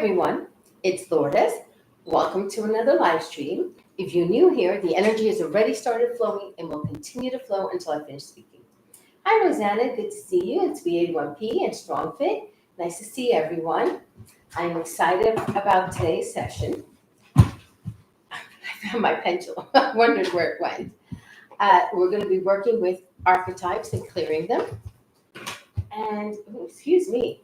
everyone, it's Lourdes. Welcome to another live stream. If you're new here, the energy has already started flowing and will continue to flow until I finish speaking. Hi Rosanna, good to see you. It's B81P and Strong Fit. Nice to see everyone. I'm excited about today's session. I found my pendulum. I wondered where it went. We're going to be working with archetypes and clearing them. And, excuse me,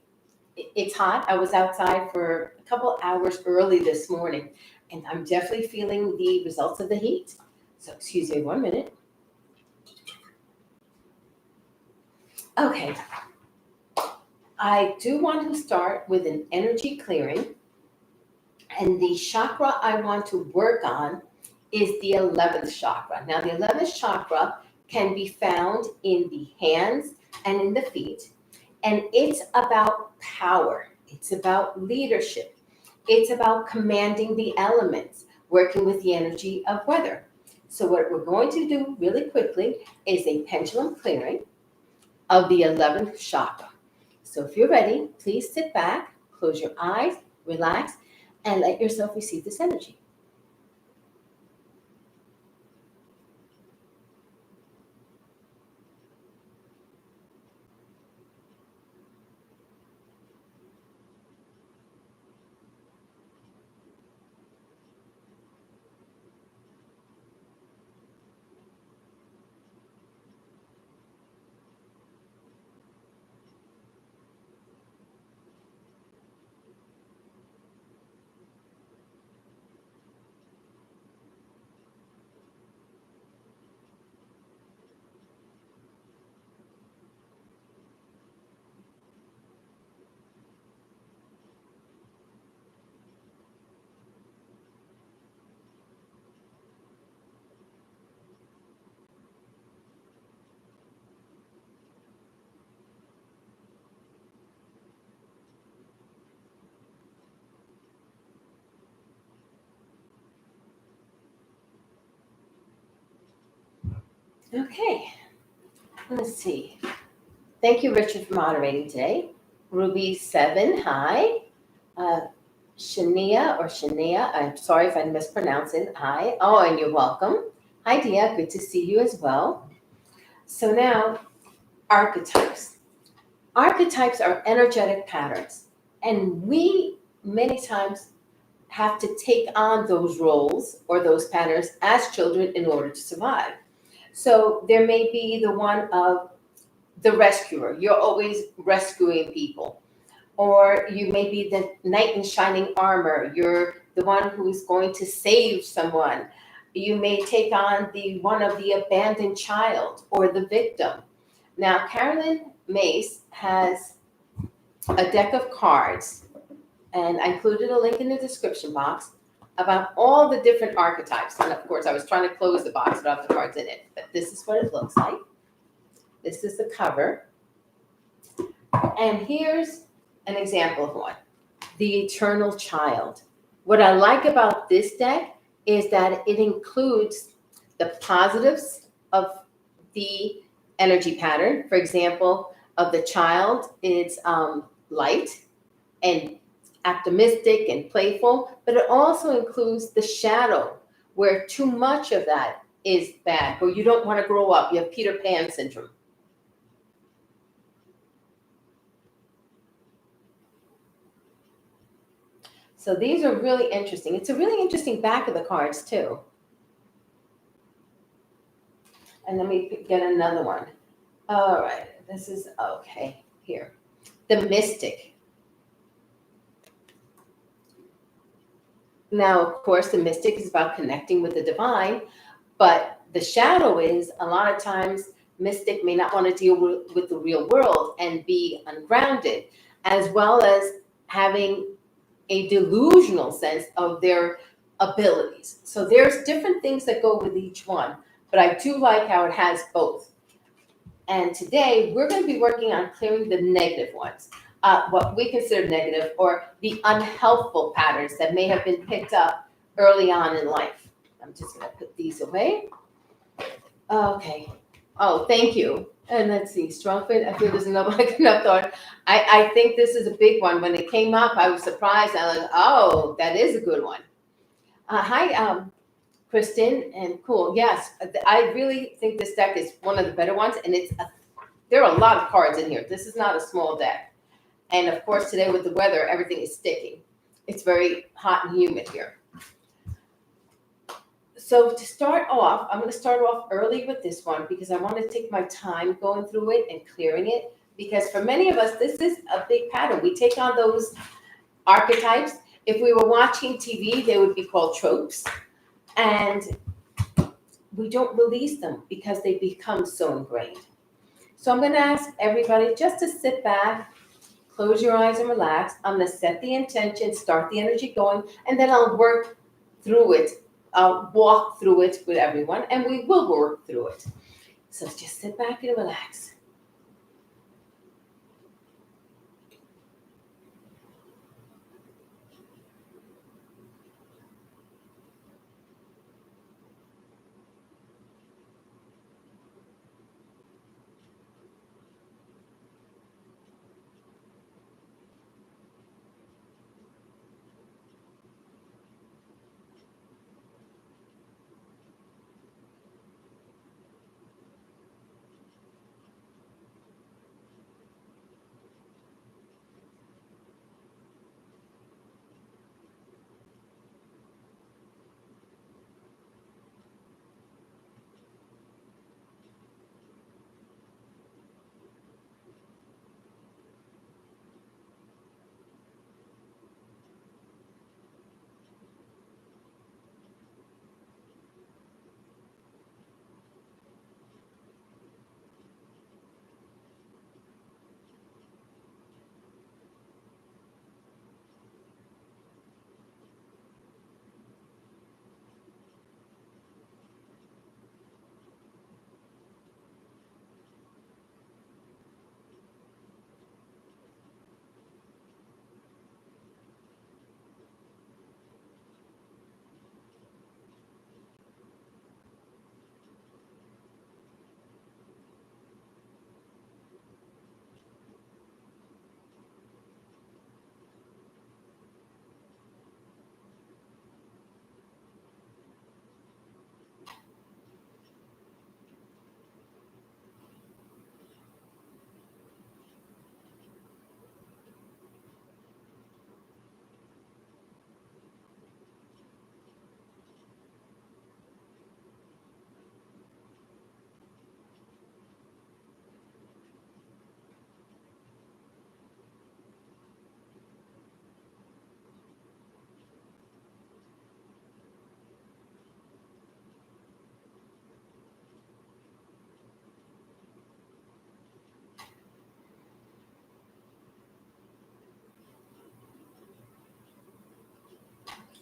it's hot. I was outside for a couple hours early this morning, and I'm definitely feeling the results of the heat. So excuse me 1 minute. Okay. I do want to start with an energy clearing, and the chakra I want to work on is the 11th chakra. Now, the 11th chakra can be found in the hands and in the feet, and it's about power. It's about leadership. It's about commanding the elements, working with the energy of weather. So what we're going to do really quickly is a pendulum clearing of the 11th chakra. So if you're ready, please sit back, close your eyes, relax, and let yourself receive this energy. Okay, let's see. Thank you, Richard, for moderating today. Ruby 7, hi. Shania, I'm sorry if I mispronounce it. Hi. Oh, and you're welcome. Hi, Dia. Good to see you as well. So now, archetypes. Archetypes are energetic patterns, and we many times have to take on those roles or those patterns as children in order to survive. So there may be the one of the rescuer. You're always rescuing people. Or you may be the knight in shining armor. You're the one who is going to save someone. You may take on the one of the abandoned child or the victim. Now, Carolyn Myss has a deck of cards, and I included a link in the description box about all the different archetypes. And of course, I was trying to close the box without the cards in it, but this is what it looks like. This is the cover. And here's an example of one, the eternal child. What I like about this deck is that it includes the positives of the energy pattern. For example, of the child, it's light and optimistic and playful, but it also includes the shadow, where too much of that is bad, where you don't want to grow up. You have Peter Pan syndrome. So these are really interesting. It's a really interesting back of the cards too. And let me get another one. All right, this is okay here. The mystic. Now, of course, the mystic is about connecting with the divine, but the shadow is a lot of times mystic may not want to deal with the real world and be ungrounded, as well as having a delusional sense of their abilities. So there's different things that go with each one, but I do like how it has both. And today we're going to be working on clearing the negative ones, what we consider negative or the unhelpful patterns that may have been picked up early on in life. I'm just going to put these away. Okay. Oh, thank you. And let's see, strong fit. I feel there's another enough thought. I think this is a big one. When it came up, I was surprised. I was like, oh, that is a good one. Hi, Kristen, and cool. Yes, I really think this deck is one of the better ones, and there are a lot of cards in here. This is not a small deck. And of course, today with the weather, everything is sticking. It's very hot and humid here. So to start off, I'm going to start off early with this one because I want to take my time going through it and clearing it. Because for many of us, this is a big pattern. We take on those archetypes. If we were watching TV, they would be called tropes. And we don't release them because they become so ingrained. So I'm going to ask everybody just to sit back, close your eyes and relax. I'm going to set the intention, start the energy going, and then I'll work through it. I'll walk through it with everyone, and we will work through it. So just sit back and relax.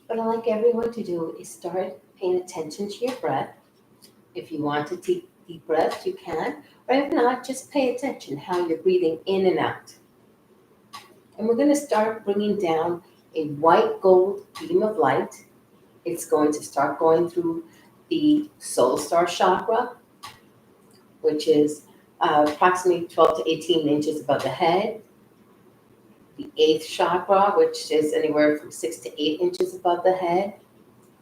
What I'd like everyone to do is start paying attention to your breath. If you want to take deep breaths, you can. Or if not, just pay attention how you're breathing in and out. And we're going to start bringing down a white gold beam of light. It's going to start going through the soul star chakra, which is approximately 12 to 18 inches above the head. The eighth chakra, which is anywhere from 6 to 8 inches above the head.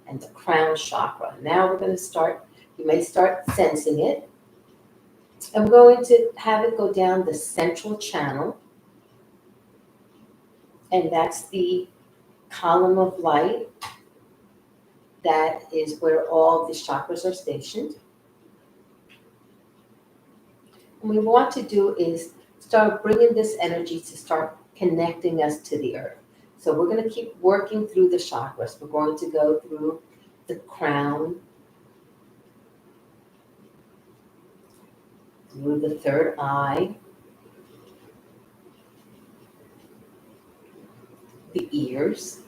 And the crown chakra. Now we're going to start, you may start sensing it. I'm going to have it go down the central channel. And that's the column of light. That is where all the chakras are stationed. What we want to do is start bringing this energy to start connecting us to the earth. So we're going to keep working through the chakras. We're going to go through the crown, through the third eye, the ears,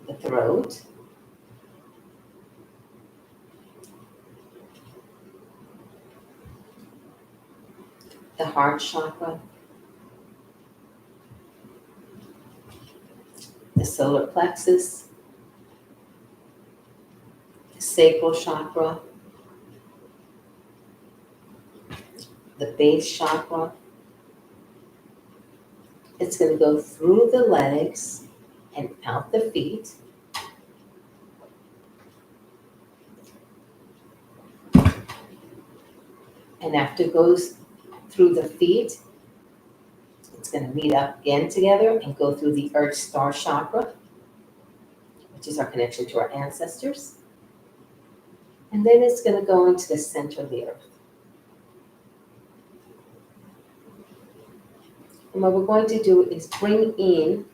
the throat, the heart chakra, the solar plexus, the sacral chakra, the base chakra. It's going to go through the legs and out the feet. And after it goes through the feet, it's going to meet up again together and go through the Earth Star Chakra, which is our connection to our ancestors. And then it's going to go into the center of the Earth. And what we're going to do is bring in,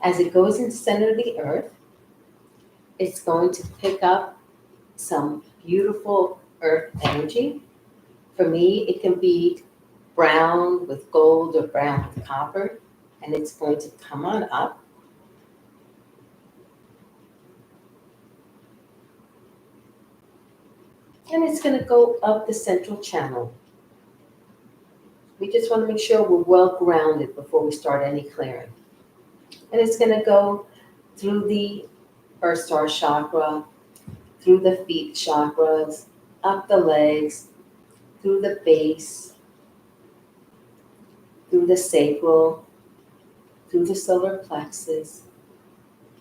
as it goes into the center of the Earth, it's going to pick up some beautiful Earth energy. For me, it can be brown with gold or brown with copper, and it's going to come on up. And it's going to go up the central channel. We just want to make sure we're well grounded before we start any clearing. And it's going to go through the Earth Star Chakra, through the feet chakras, up the legs, through the base, through the sacral, through the solar plexus,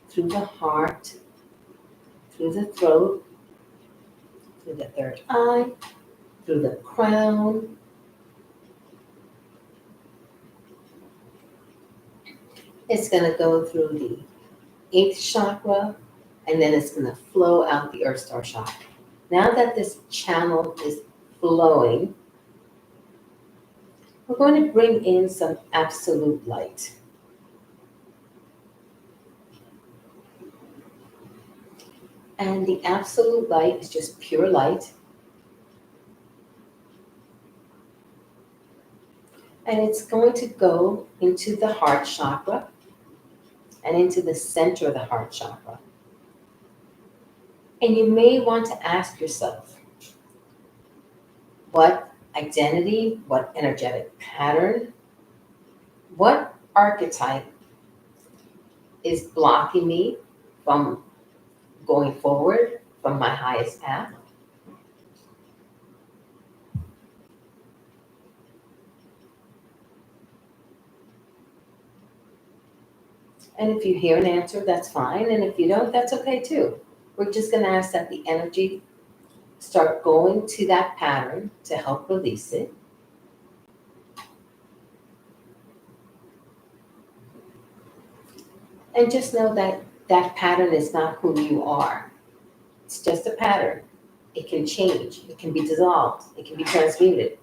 through the heart, through the throat, through the third eye, through the crown. It's going to go through the 8th chakra, and then it's going to flow out the Earth Star Chakra. Now that this channel is flowing, we're going to bring in some absolute light. And the absolute light is just pure light. And it's going to go into the heart chakra and into the center of the heart chakra. And you may want to ask yourself, what identity, what energetic pattern, what archetype is blocking me from going forward from my highest path? And if you hear an answer, that's fine. And if you don't, that's okay too. We're just going to ask that the energy start going to that pattern to help release it. And just know that that pattern is not who you are. It's just a pattern. It can change. It can be dissolved. It can be transmuted.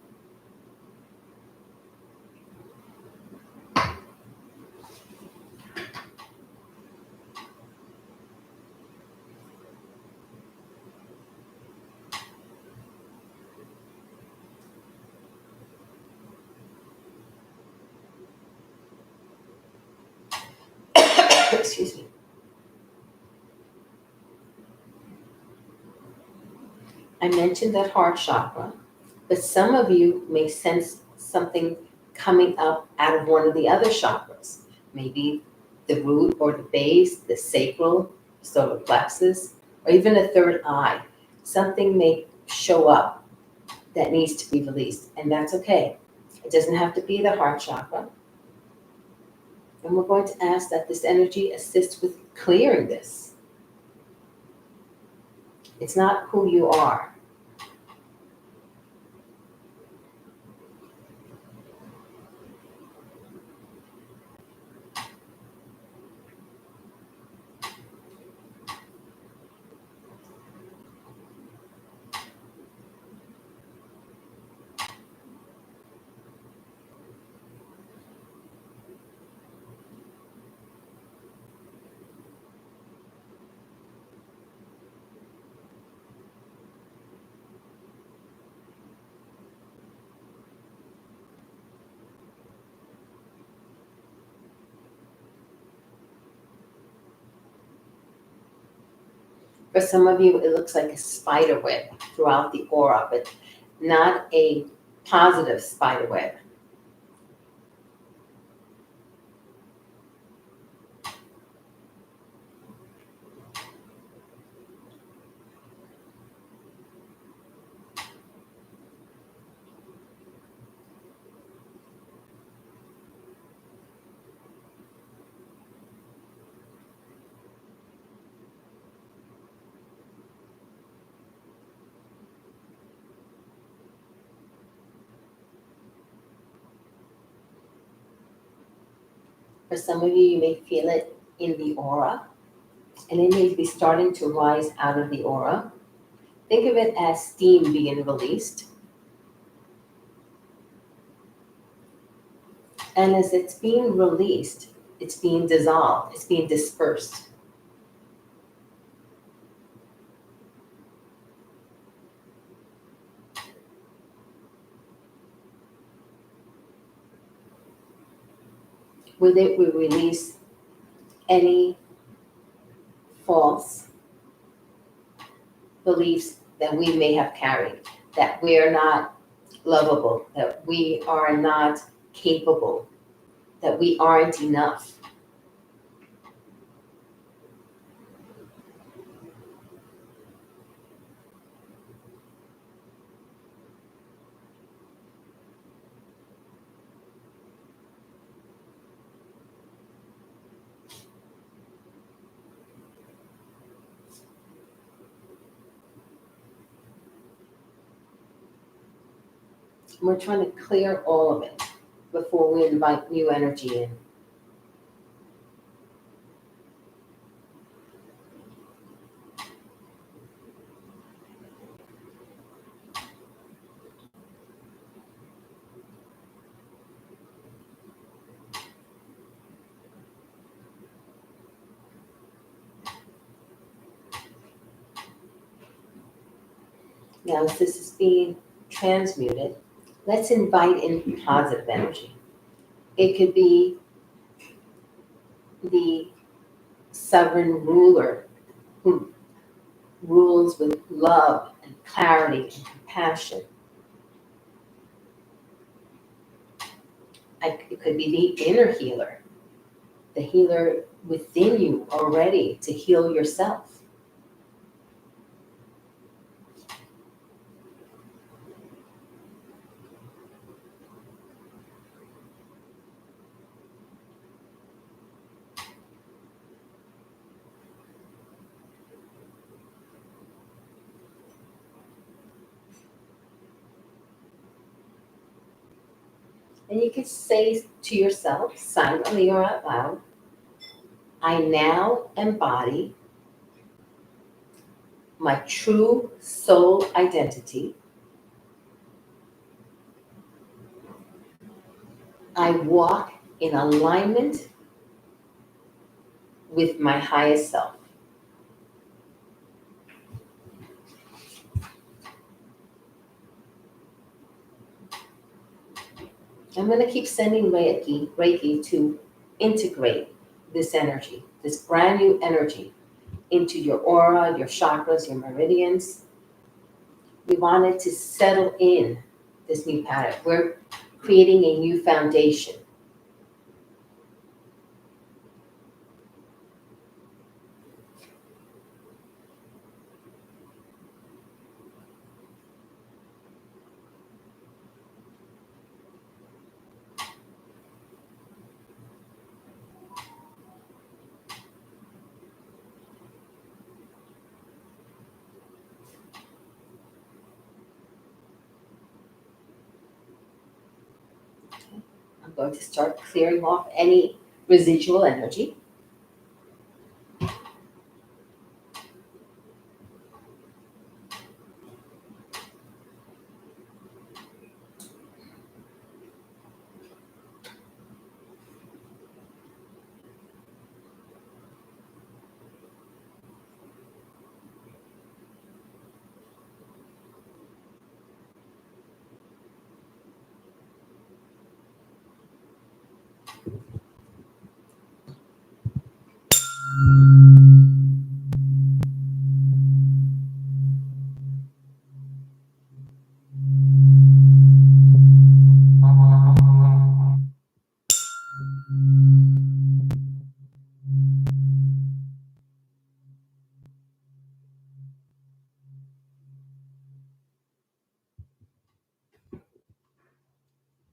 Excuse me. I mentioned that heart chakra, but some of you may sense something coming up out of one of the other chakras. Maybe the root or the base, the sacral, solar plexus, or even a third eye. Something may show up that needs to be released, and that's okay. It doesn't have to be the heart chakra. And we're going to ask that this energy assists with clearing this. It's not who you are. For some of you, it looks like a spider web throughout the aura, but not a positive spider web. For some of you, you may feel it in the aura, and it may be starting to rise out of the aura. Think of it as steam being released. And as it's being released, it's being dissolved, it's being dispersed. With it, we release any false beliefs that we may have carried, that we are not lovable, that we are not capable, that we aren't enough. We're trying to clear all of it before we invite new energy in. Now, as this is being transmuted, let's invite in positive energy. It could be the sovereign ruler who rules with love and clarity and compassion. It could be the inner healer, the healer within you already to heal yourself. And you could say to yourself, silently or out loud, I now embody my true soul identity. I walk in alignment with my highest self. I'm going to keep sending Reiki to integrate this energy, this brand new energy, into your aura, your chakras, your meridians. We want it to settle in this new pattern. We're creating a new foundation. I'm going to start clearing off any residual energy.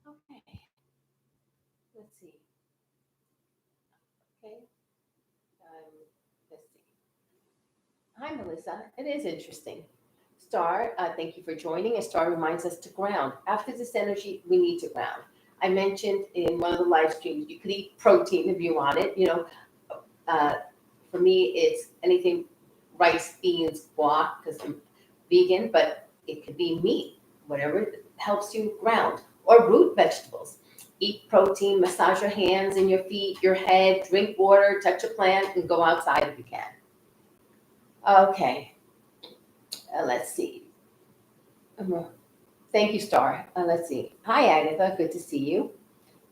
Okay, let's see. Okay, let's see. Hi, Melissa. It is interesting. Star, thank you for joining. A star reminds us to ground. After this energy, we need to ground. I mentioned in one of the live streams, you could eat protein if you want it. For me, it's anything rice, beans, guac, because I'm vegan, but it could be meat, whatever helps you ground, or root vegetables. Eat protein, massage your hands and your feet, your head, drink water, touch a plant, and go outside if you can. Okay, let's see. Thank you, Star. Let's see. Hi, Agatha. Good to see you.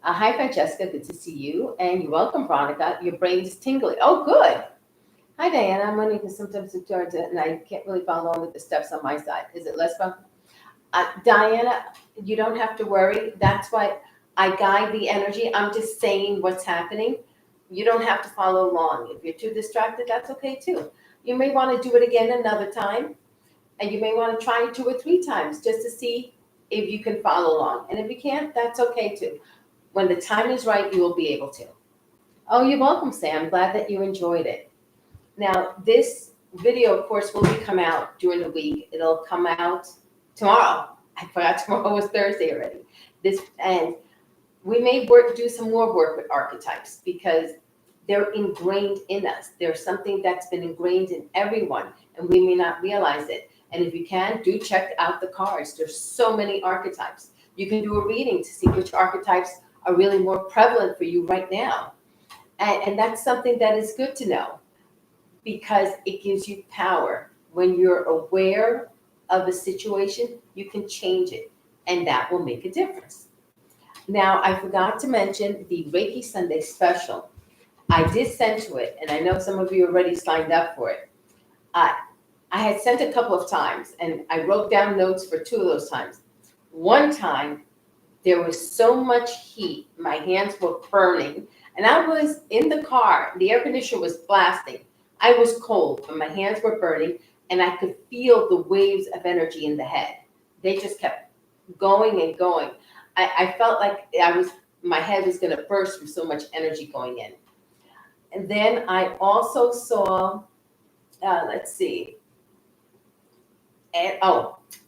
Hi, Francesca. Good to see you. And you're welcome, Veronica. Your brain is tingling. Oh, good. Hi, Diana. I'm wondering because sometimes it's hard to, and I can't really follow along with the steps on my side. Is it less fun? Diana, you don't have to worry. That's why I guide the energy. I'm just saying what's happening. You don't have to follow along. If you're too distracted, that's okay too. You may want to do it again another time, and you may want to try it 2 or 3 times just to see if you can follow along. And if you can't, that's okay too. When the time is right, you will be able to. Oh, you're welcome, Sam. I'm glad that you enjoyed it. Now, this video, of course, will come out during the week. It'll come out tomorrow. I forgot tomorrow was Thursday already. And we may do some more work with archetypes because they're ingrained in us. There's something that's been ingrained in everyone, and we may not realize it. And if you can, do check out the cards. There's so many archetypes. You can do a reading to see which archetypes are really more prevalent for you right now. And that's something that is good to know because it gives you power. When you're aware of a situation, you can change it, and that will make a difference. Now, I forgot to mention the Reiki Sunday special. I did send to it, and I know some of you already signed up for it. I had sent a couple of times, and I wrote down notes for 2 of those times. One time, there was so much heat, my hands were burning, and I was in the car. The air conditioner was blasting. I was cold, but my hands were burning, and I could feel the waves of energy in the head. They just kept going and going. I felt like my head was going to burst from so much energy going in. And then I also saw, let's see. And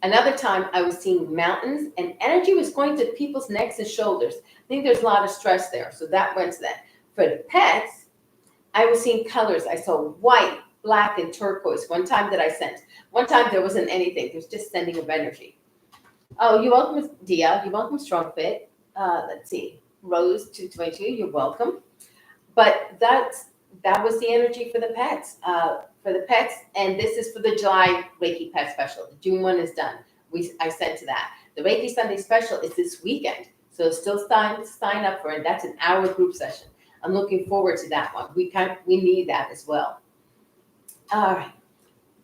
another time I was seeing mountains and energy was going to people's necks and shoulders. I think there's a lot of stress there. So that went to that. For the pets, I was seeing colors. I saw white, black, and turquoise. One time that I sent. One time there wasn't anything. There was just sending of energy. Oh, you're welcome, Dia. You're welcome, Strong Fit. Let's see. Rose 222, you're welcome. But that was the energy for the pets. And this is for the July Reiki Pet Special. The June one is done. I sent to that. The Reiki Sunday Special is this weekend, so it's still time to sign up for it. That's an hour group session. I'm looking forward to that one. We need that as well. All right.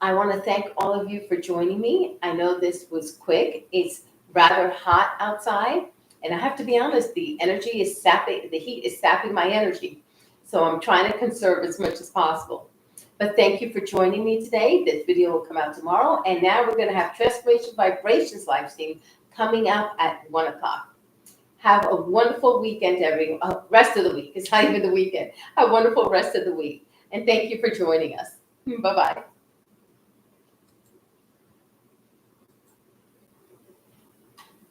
I want to thank all of you for joining me. I know this was quick. It's rather hot outside, and I have to be honest, the heat is sapping my energy. So I'm trying to conserve as much as possible. But thank you for joining me today. This video will come out tomorrow. And now we're going to have Transformation Vibrations live stream coming up at 1 o'clock. Have a wonderful weekend, everyone. Rest of the week. It's not even the weekend. Have a wonderful rest of the week. And thank you for joining us. Bye-bye.